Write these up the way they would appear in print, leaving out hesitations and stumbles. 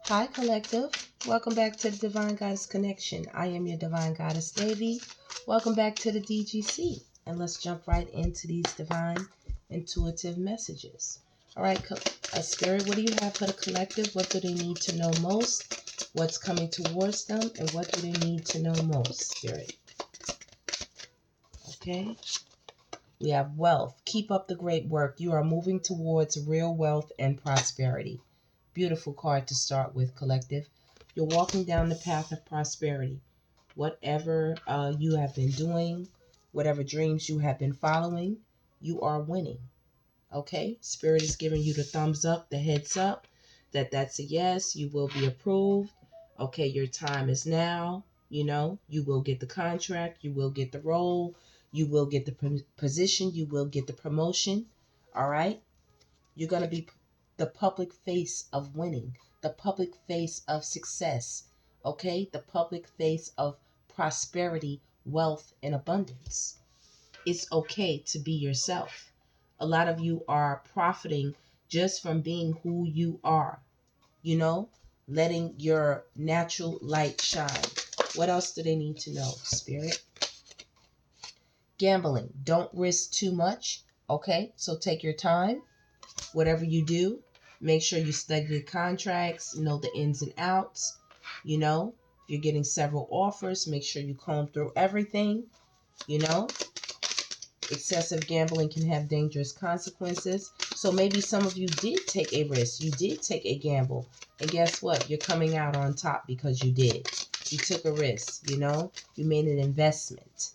Hi, Collective. Welcome back to the Divine Goddess Connection. I am your Divine Goddess, DEVI. Welcome back to the DGC. And let's jump right into these divine, intuitive messages. All right, Spirit, what do you have for the collective? What do they need to know most? What's coming towards them? And what do they need to know most, Spirit? Okay. We have wealth. Keep up the great work. You are moving towards real wealth and prosperity. Beautiful card to start with, collective. You're walking down the path of prosperity. Whatever you have been doing, whatever dreams you have been following, you are winning. Okay? Spirit is giving you the thumbs up, the heads up, that's a yes. You will be approved. Okay, your time is now. You will get the contract. You will get the role. You will get the position. You will get the promotion. All right? You're going to be the public face of winning, the public face of success, okay? The public face of prosperity, wealth, and abundance. It's okay to be yourself. A lot of you are profiting just from being who you are, letting your natural light shine. What else do they need to know, Spirit? Gambling. Don't risk too much, okay? So take your time. Whatever you do, make sure you study the contracts, know the ins and outs. If you're getting several offers, make sure you comb through everything. Excessive gambling can have dangerous consequences. So maybe some of you did take a risk. You did take a gamble. And guess what? You're coming out on top because you did. You took a risk, You made an investment.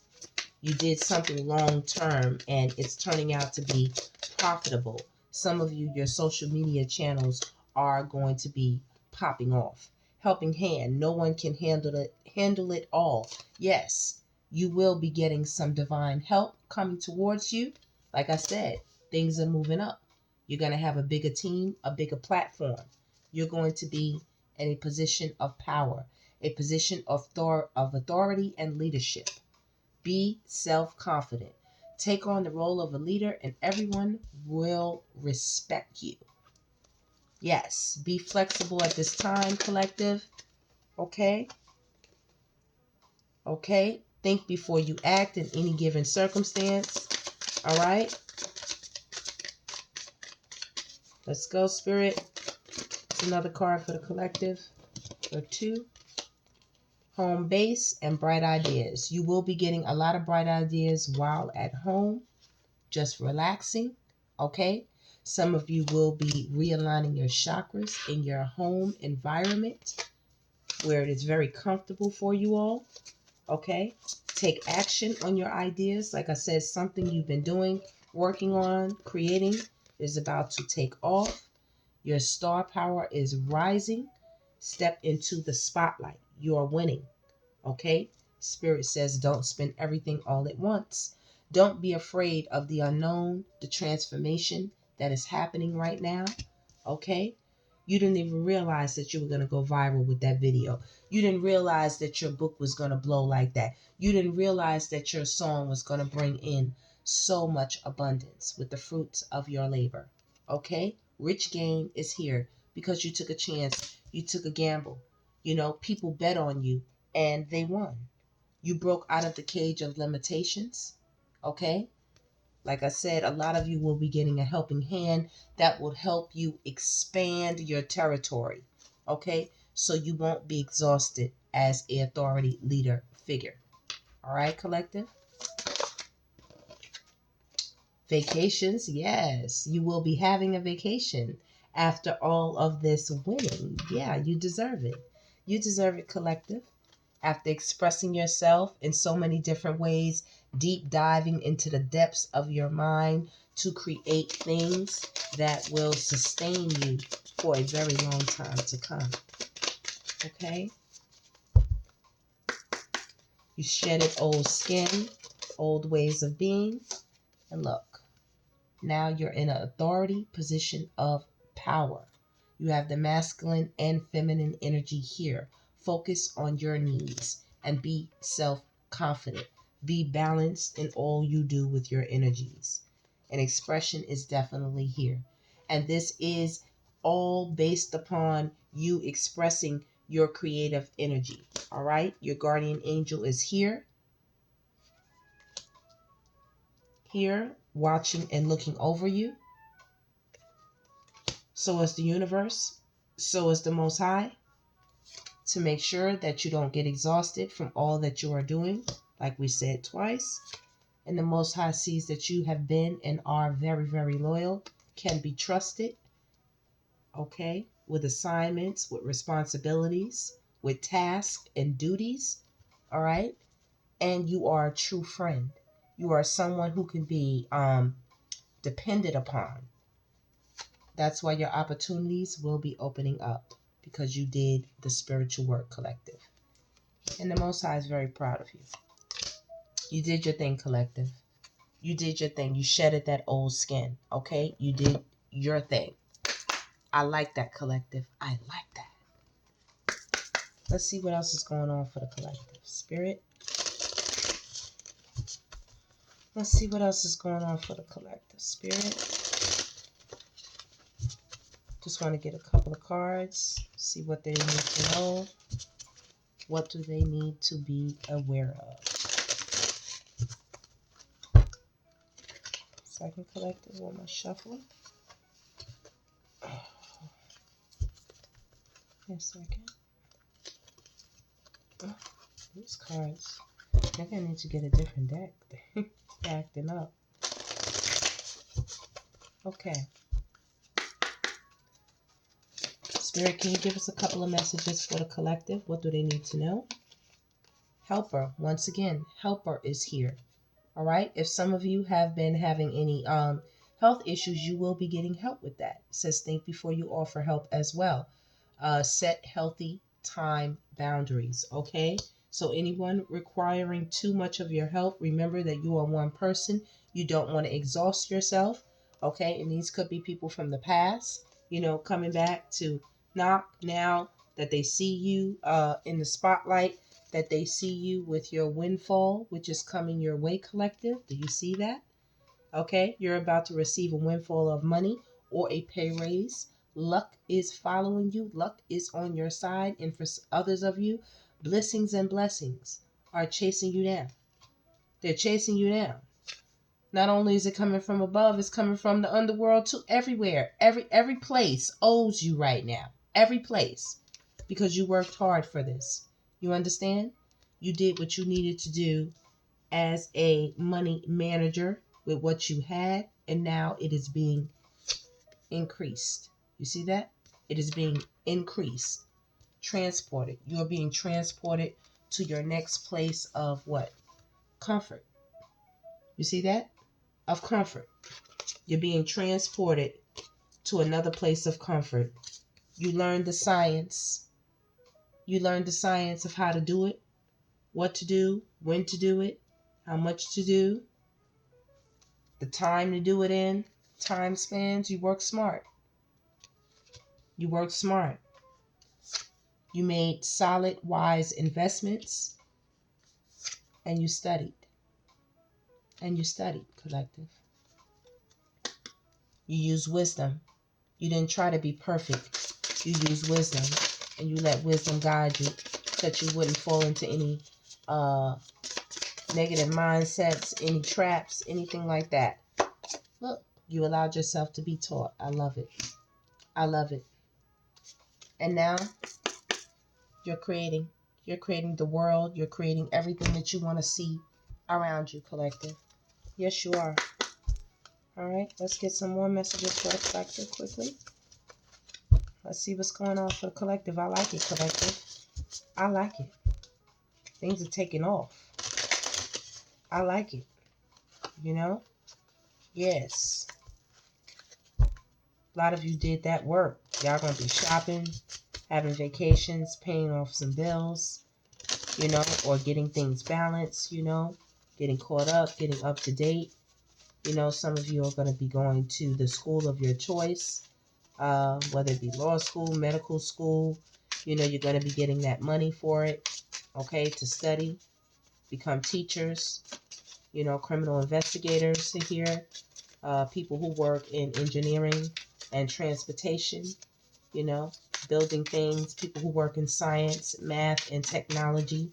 You did something long term and it's turning out to be profitable. Some of you, your social media channels are going to be popping off. Helping hand. No one can handle it all. Yes, you will be getting some divine help coming towards you. Like I said, things are moving up. You're going to have a bigger team, a bigger platform. You're going to be in a position of power, a position of authority and leadership. Be self-confident. Take on the role of a leader and everyone will respect you. Yes, be flexible at this time, collective. Okay? Okay? Think before you act in any given circumstance. All right? Let's go, Spirit. It's another card for the collective. For 2. Home base and bright ideas. You will be getting a lot of bright ideas while at home, just relaxing. Okay? Some of you will be realigning your chakras in your home environment where it is very comfortable for you all. Okay? Take action on your ideas. Like I said, something you've been doing, working on, creating is about to take off. Your star power is rising. Step into the spotlight. You are winning. Okay? Spirit says don't spend everything all at once. Don't be afraid of the unknown, the transformation that is happening right now. Okay? You didn't even realize that you were going to go viral with that video. You didn't realize that your book was going to blow like that. You didn't realize that your song was going to bring in so much abundance with the fruits of your labor. Okay? Rich gain is here because you took a chance. You took a gamble. People bet on you and they won. You broke out of the cage of limitations. Okay? Like I said, a lot of you will be getting a helping hand that will help you expand your territory. Okay? So you won't be exhausted as an authority leader figure. All right, collective? Vacations, yes. You will be having a vacation after all of this winning. Yeah, you deserve it. You deserve it, collective. After expressing yourself in so many different ways, deep diving into the depths of your mind to create things that will sustain you for a very long time to come. Okay? You shedded old skin, old ways of being, and look, now you're in an authority position of power. You have the masculine and feminine energy here. Focus on your needs and be self-confident. Be balanced in all you do with your energies. And expression is definitely here. And this is all based upon you expressing your creative energy. All right. Your guardian angel is here, watching and looking over you. So is the universe. So is the Most High, to make sure that you don't get exhausted from all that you are doing, like we said twice. And the Most High sees that you have been and are very, very loyal, can be trusted, okay, with assignments, with responsibilities, with tasks and duties, all right? And you are a true friend. You are someone who can be depended upon. That's why your opportunities will be opening up, because you did the spiritual work, collective. And the Most High is very proud of you. You did your thing, collective. You did your thing. You shedded that old skin, okay? You did your thing. I like that, collective. I like that. Let's see what else is going on for the collective. Spirit. Let's see what else is going on for the collective. Spirit. Just want to get a couple of cards. See what they need to know. What do they need to be aware of? Second collective on my shuffle. Wait a second. Oh, these cards. I think I need to get a different deck. They're acting up. Okay. Spirit, can you give us a couple of messages for the collective? What do they need to know? Helper. Once again, helper is here. All right. If some of you have been having any health issues, you will be getting help with that. It says think before you offer help as well. Set healthy time boundaries. Okay. So anyone requiring too much of your help, remember that you are one person. You don't want to exhaust yourself. Okay. And these could be people from the past, you know, coming back to knock now that they see you in the spotlight, that they see you with your windfall, which is coming your way, collective. Do you see that? Okay, you're about to receive a windfall of money or a pay raise. Luck is following you. Luck is on your side. And for others of you, blessings and blessings are chasing you down. They're chasing you down. Not only is it coming from above, it's coming from the underworld too. Everywhere. Every place owes you right now. Every place. Because you worked hard for this. You understand? You did what you needed to do as a money manager with what you had, and now it is being increased. You see that? It is being increased, transported. You are being transported to your next place of what? Comfort. You see that? Of comfort. You're being transported to another place of comfort. You learned the science. You learned the science of how to do it, what to do, when to do it, how much to do, the time to do it in, time spans. You work smart. You work smart. You made solid, wise investments, and you studied. And you studied, collective. You used wisdom. You didn't try to be perfect. You used wisdom, and you let wisdom guide you, so that you wouldn't fall into any negative mindsets, any traps, anything like that. Look, you allowed yourself to be taught. I love it. I love it. And now you're creating. You're creating the world. You're creating everything that you want to see around you, collective. Yes, you are. All right, let's get some more messages for the collective quickly. Let's see what's going on for the collective. I like it, collective. I like it. Things are taking off. I like it. You know? Yes. A lot of you did that work. Y'all gonna be shopping, having vacations, paying off some bills, you know, or getting things balanced, you know, getting caught up, getting up to date. You know, some of you are going to be going to the school of your choice, whether it be law school, medical school. You know, you're going to be getting that money for it, okay, to study, become teachers, you know, criminal investigators here, people who work in engineering and transportation. you know, building things, people who work in science, math, and technology.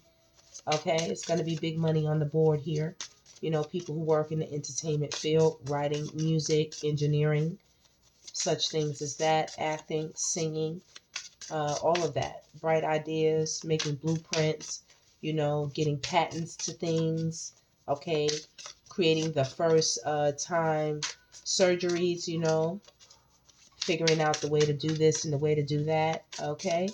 Okay, it's going to be big money on the board here. You know, people who work in the entertainment field, writing, music, engineering, such things as that, acting, singing, all of that. Bright ideas, making blueprints, you know, getting patents to things, okay, creating the first time surgeries, you know, figuring out the way to do this and the way to do that, okay?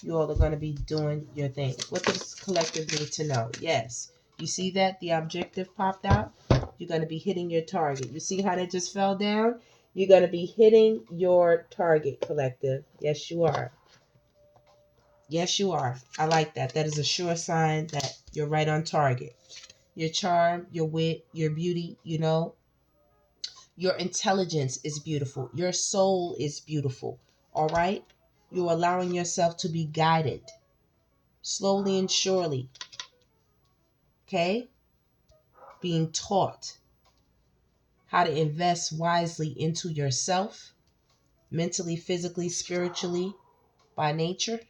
You all are going to be doing your thing. What does collective need to know? Yes. You see that? The objective popped out. You're going to be hitting your target. You see how that just fell down? You're going to be hitting your target, collective. Yes, you are. Yes, you are. I like that. That is a sure sign that you're right on target. Your charm, your wit, your beauty, you know, your intelligence is beautiful. Your soul is beautiful. All right? You're allowing yourself to be guided slowly and surely. Okay? Being taught how to invest wisely into yourself, mentally, physically, spiritually, by nature,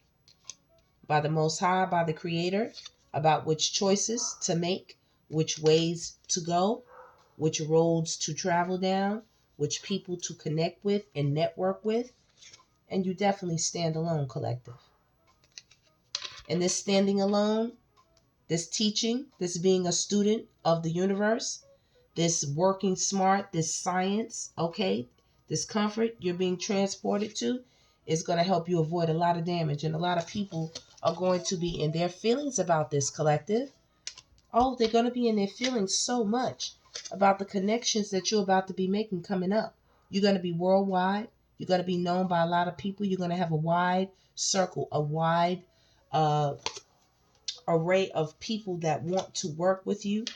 by the Most High, by the Creator, about which choices to make, which ways to go, which roads to travel down, which people to connect with and network with. And you definitely stand alone, collective. And this standing alone, this teaching, this being a student of the universe, this working smart, this science, okay, this comfort you're being transported to is going to help you avoid a lot of damage. And a lot of people are going to be in their feelings about this, collective. Oh, they're going to be in their feelings so much about the connections that you're about to be making coming up. You're going to be worldwide. You're going to be known by a lot of people. You're going to have a wide circle, a wide uh, array of people that want to work with you,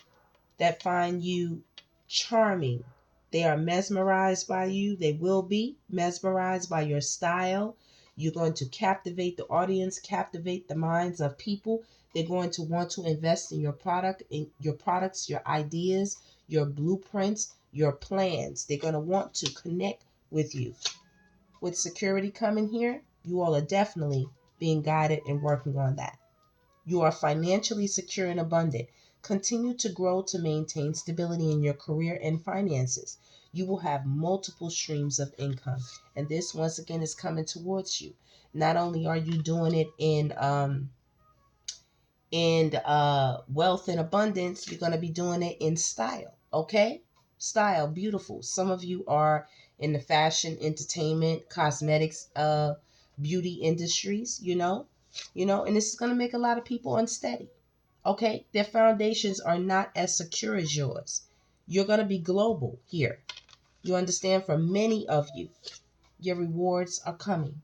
that find you charming. They are mesmerized by you. They will be mesmerized by your style. You're going to captivate the audience, captivate the minds of people. They're going to want to invest in your product, in your products, your ideas, your blueprints, your plans. They're going to want to connect with you. With security coming here, you all are definitely being guided and working on that. You are financially secure and abundant. Continue to grow to maintain stability in your career and finances. You will have multiple streams of income. And this, once again, is coming towards you. Not only are you doing it in wealth and abundance, you're going to be doing it in style. Okay? Style, beautiful. Some of you are in the fashion, entertainment, cosmetics, beauty industries, and this is going to make a lot of people unsteady. Okay? Their foundations are not as secure as yours. You're going to be global here. You understand? For many of you, your rewards are coming,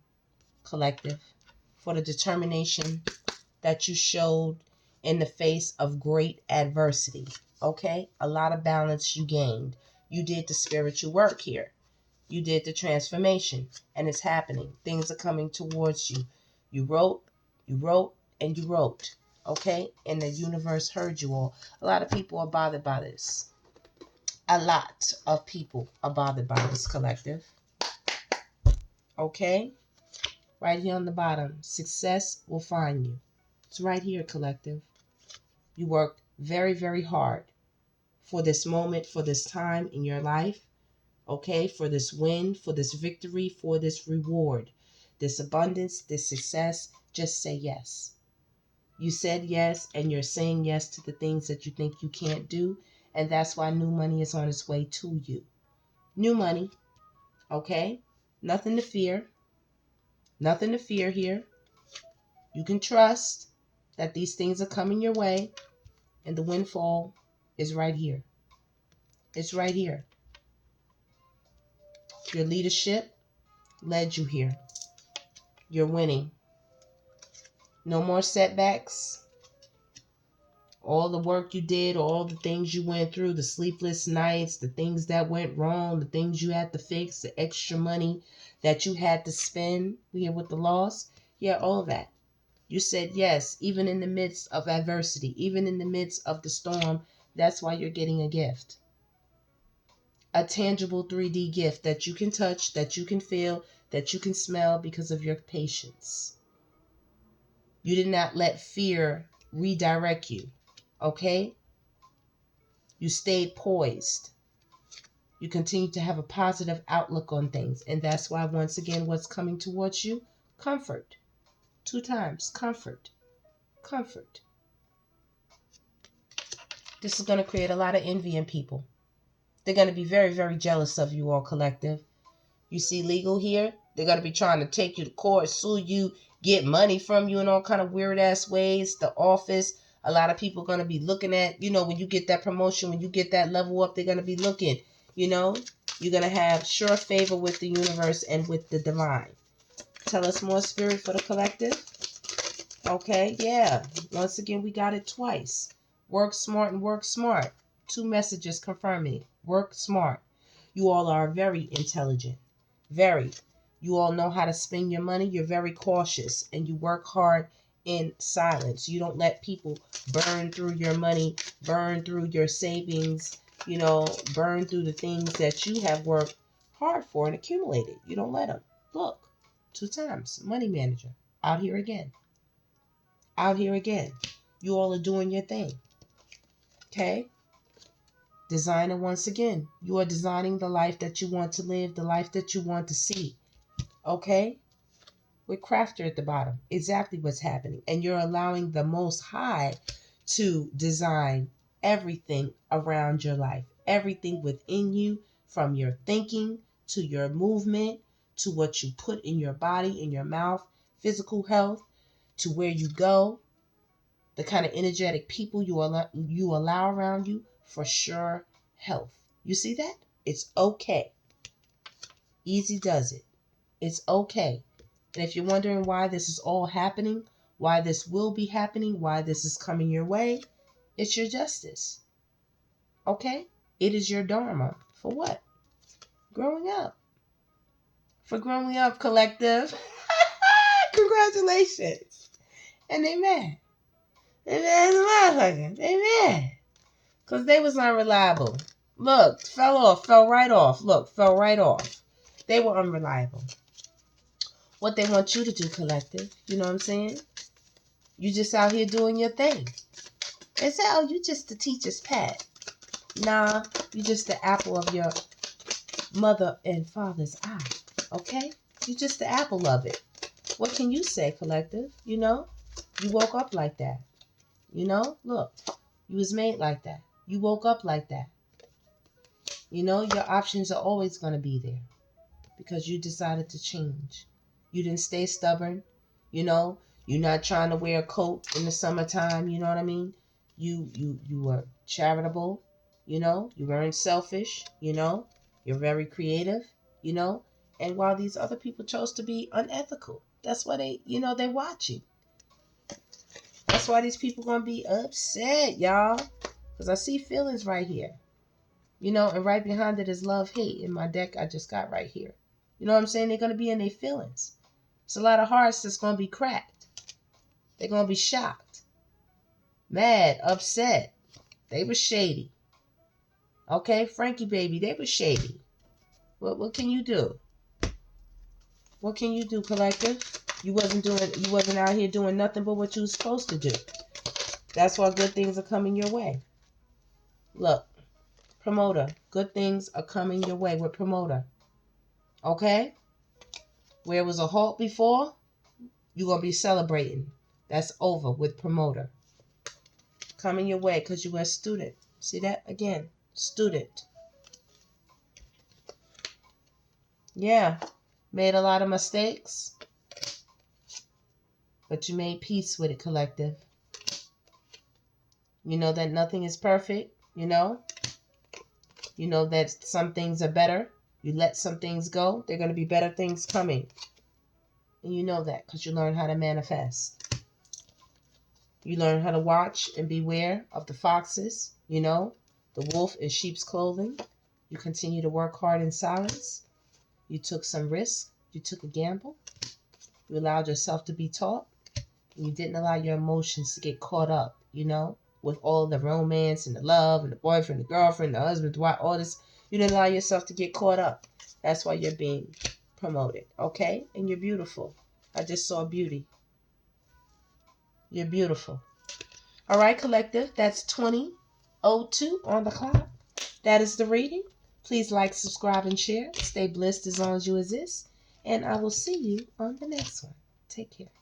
collective, for the determination that you showed in the face of great adversity. Okay? A lot of balance you gained. You did the spiritual work here. You did the transformation, and it's happening. Things are coming towards you. You wrote, and you wrote. Okay? And the universe heard you all. A lot of people are bothered by this. A lot of people are bothered by this, collective. Okay? Right here on the bottom. Success will find you. It's right here, collective. You worked very, very hard for this moment, for this time in your life. Okay? For this win, for this victory, for this reward, this abundance, this success. Just say yes. You said yes, and you're saying yes to the things that you think you can't do. And that's why new money is on its way to you. New money. Okay? Nothing to fear. Nothing to fear here. You can trust that these things are coming your way, and the windfall is right here. It's right here. Your leadership led you here. You're winning. No more setbacks. All the work you did, all the things you went through, the sleepless nights, the things that went wrong, the things you had to fix, the extra money that you had to spend here with the loss. Yeah, all that. You said yes, even in the midst of adversity, even in the midst of the storm. That's why you're getting a gift. A tangible 3D gift that you can touch, that you can feel, that you can smell because of your patience. You did not let fear redirect you, okay? You stayed poised. You continue to have a positive outlook on things. And that's why, once again, what's coming towards you? Comfort. 2 times. Comfort. Comfort. This is going to create a lot of envy in people. They're going to be very, very jealous of you all, collective. You see legal here? They're going to be trying to take you to court, sue you, get money from you in all kind of weird-ass ways. The office, a lot of people are going to be looking at, when you get that promotion, when you get that level up, they're going to be looking, You're going to have sure favor with the universe and with the divine. Tell us more, Spirit, for the collective. Okay, yeah. Once again, we got it twice. Work smart and work smart. 2 messages confirming. Work smart. You all are very intelligent. Very. You all know how to spend your money. You're very cautious and you work hard in silence. You don't let people burn through your money, burn through your savings, burn through the things that you have worked hard for and accumulated. You don't let them. Look, 2 times. Money manager. Out here again. Out here again. You all are doing your thing. Okay? Designer, once again. You are designing the life that you want to live, the life that you want to see. Okay? With crafter at the bottom. Exactly what's happening. And you're allowing the Most High to design everything around your life. Everything within you, from your thinking to your movement, to what you put in your body, in your mouth, physical health, to where you go, the kind of energetic people you allow around you, for sure health. You see that? It's okay. Easy does it. It's okay. And if you're wondering why this is all happening, why this will be happening, why this is coming your way, it's your justice. Okay? It is your dharma. For what? Growing up. For growing up, collective. Congratulations. And they mad. They mad. They mad. Because they was unreliable. Look, fell right off. Look, fell right off. They were unreliable. What they want you to do, collective, you know what I'm saying? You just out here doing your thing. They say, oh, you just the teacher's pet. Nah, you just the apple of your mother and father's eye. Okay? You just the apple of it. What can you say, collective? You woke up like that. Look, you was made like that. You woke up like that. Your options are always going to be there because you decided to change. You didn't stay stubborn. You're not trying to wear a coat in the summertime. You know what I mean? You were charitable. You weren't selfish. You're very creative. And while these other people chose to be unethical, that's why they're watching. That's why these people going to be upset, y'all. Because I see feelings right here. And right behind it is love, hate in my deck I just got right here. You know what I'm saying? They're going to be in their feelings. It's a lot of hearts that's going to be cracked. They're going to be shocked. Mad, upset. They were shady. Okay, Frankie baby, they were shady. What can you do? What can you do, collective? You wasn't out here doing nothing but what you was supposed to do. That's why good things are coming your way. Look, promoter, good things are coming your way with promoter. Okay? Where it was a halt before, you're going to be celebrating. That's over with promoter. Coming your way because you were a student. See that? Again, student. Yeah. Made a lot of mistakes. But you made peace with it, collective. You know that nothing is perfect. You know that some things are better. You let some things go. There are going to be better things coming. And you know that because you learn how to manifest. You learn how to watch and beware of the foxes. The wolf in sheep's clothing. You continue to work hard in silence. You took some risk. You took a gamble. You allowed yourself to be taught. And you didn't allow your emotions to get caught up, with all the romance and the love and the boyfriend, the girlfriend, the husband, the wife, all this. You didn't allow yourself to get caught up. That's why you're being promoted, okay? And you're beautiful. I just saw beauty. You're beautiful. All right, collective, that's 20:02 on the clock. That is the reading. Please like, subscribe, and share. Stay blessed as long as you exist. And I will see you on the next one. Take care.